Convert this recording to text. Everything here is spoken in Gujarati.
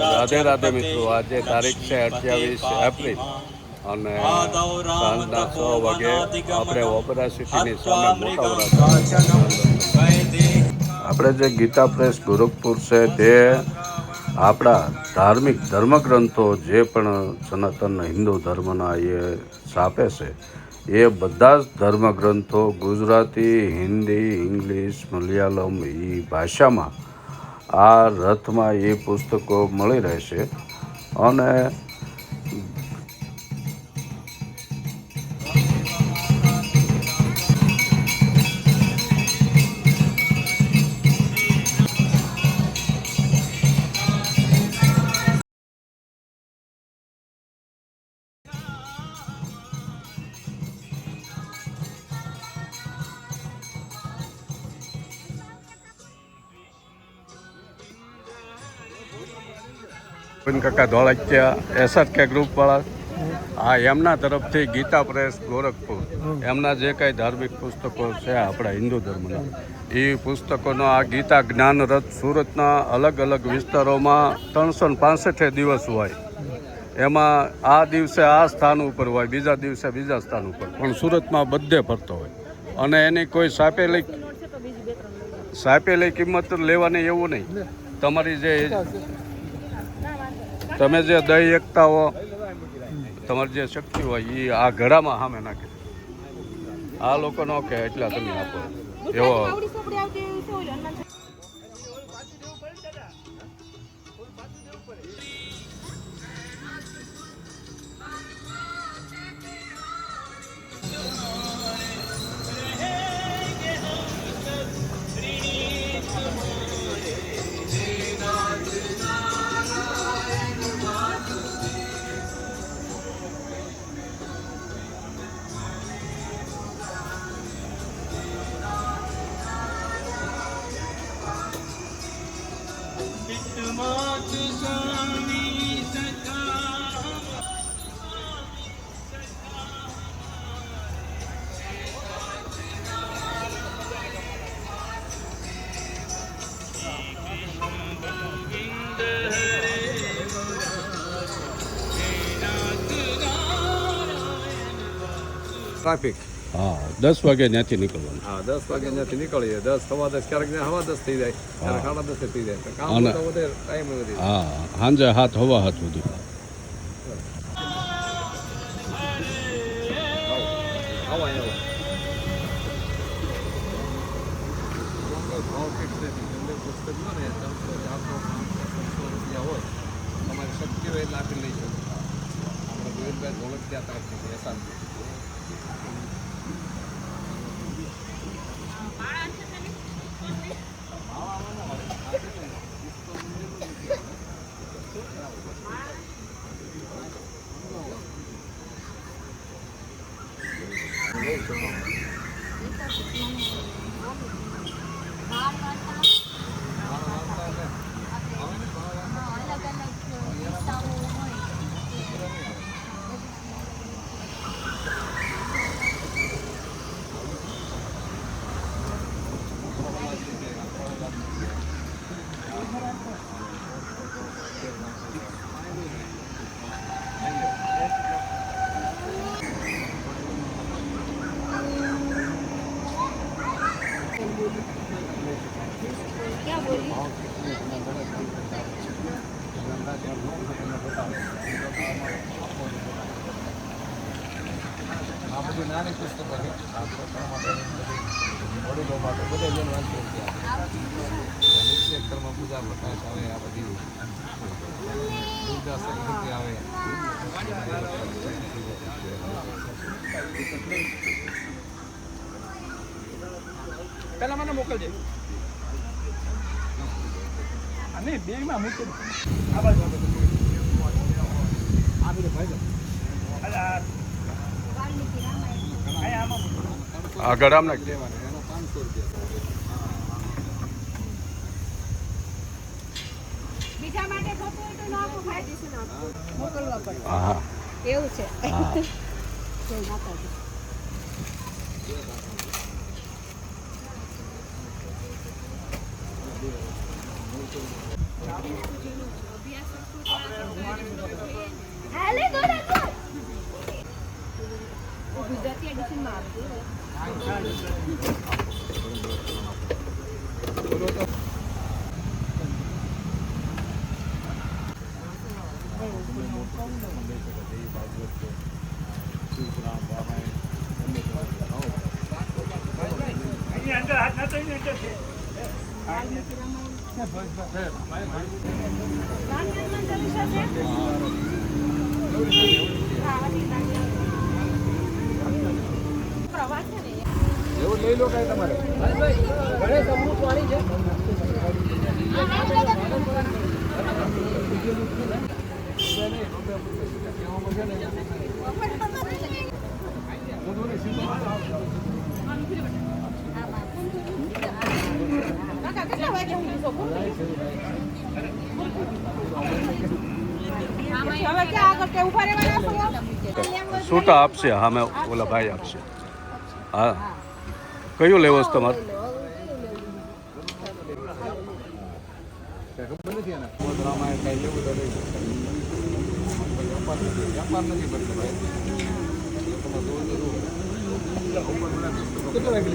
રાધે રાધે મિત્રો, આજે તારીખ છે 28 એપ્રિલ અને સાંજના 6 વાગે આપણે ઓપેરા સિટીની સામે મોટા આપણે જે ગીતા પ્રેસ ગોરખપુર છે તે આપણા ધાર્મિક ધર્મગ્રંથો જે પણ સનાતન હિન્દુ ધર્મના એ છાપે છે એ બધા જ ધર્મગ્રંથો ગુજરાતી, હિન્દી, ઇંગ્લિશ, મલયાલમ એ ભાષામાં આ રથમાં એ પુસ્તકો મળી રહેશે. અને કાકા ધોળકિયા SRK ગ્રુપવાળા એમના તરફથી ગીતા પ્રેસ ગોરખપુર એમના જે કાંઈ ધાર્મિક પુસ્તકો છે આપણા હિન્દુ ધર્મના એ પુસ્તકોનો આ ગીતા જ્ઞાન રથ સુરતના અલગ અલગ વિસ્તારોમાં 365 દિવસ હોય. એમાં આ દિવસે આ સ્થાન ઉપર હોય, બીજા દિવસે બીજા સ્થાન ઉપર, પણ સુરતમાં બધે ફરતો હોય. અને એની કોઈ સાપેલી કિંમત લેવાની એવું નહીં. તમારી જે તમે જે દહીં એકતા હો, તમારી જે શક્તિ હોય એ આ ઘડામાં સામે નાખે. આ લોકો નો કે એટલા તમે આપો એવો. ટ્રાફિક 10 વાગે ત્યાંથી નીકળવાનું. 10 વાગે ત્યાંથી નીકળીએ, 10 સવા 10, ક્યારેક 10:15 થઈ જાય, ક્યારેક 10:30 થઈ જાય. કામ તો વધે, ટાઈમ વધી જાય. સાંજે 7 સવા 7 સુધી. તમારી શક્તિ હોય એટલે આપી લઈ શકો. આપણે ગોવિંદભાઈ ધોળકિયા તરફથી એસાન આ બધી નાની પુસ્તકો છે. વડીલો માટે બધા જણ વાંચે છે. નિત્યક્રમ પૂજા પ્રકાશ આવે, આ બધી દુર્ગા સંસ્કૃતિ આવે. પહેલાં મને મોકલજે. અને બેગમાં મૂકી આ બાજુ આ બધું ભાઈ આગળ આમ નાખી દેવાના. એનો 500 રૂપિયા. બીજા માટે ફોટો તો ન આપો, ફાયદેસર આપો, મોકલવા પડે. હા એવું છે. હા. જય માતાજી. અભ્યાસ એમાં આપજો. રામાયણમાં ચાલીસા છે? હા, હજી રામાયણ. પ્રવાસ છે ને એવું લઈ લો કાંઈ તમારે કાકા કેટલા વાગે હું હવે ક્યાં આગળ કે ઉભા રહેવાના છો? છૂટા આપશે હા મેં ઓલા ભાઈ આપશે હા કયું લેવો છે તમારે ખબર નથી એને રામાયણ કાંઈ લેવું તો લઈ વ્યાપાર નથી બદલે ભાઈ કેટલા વાગે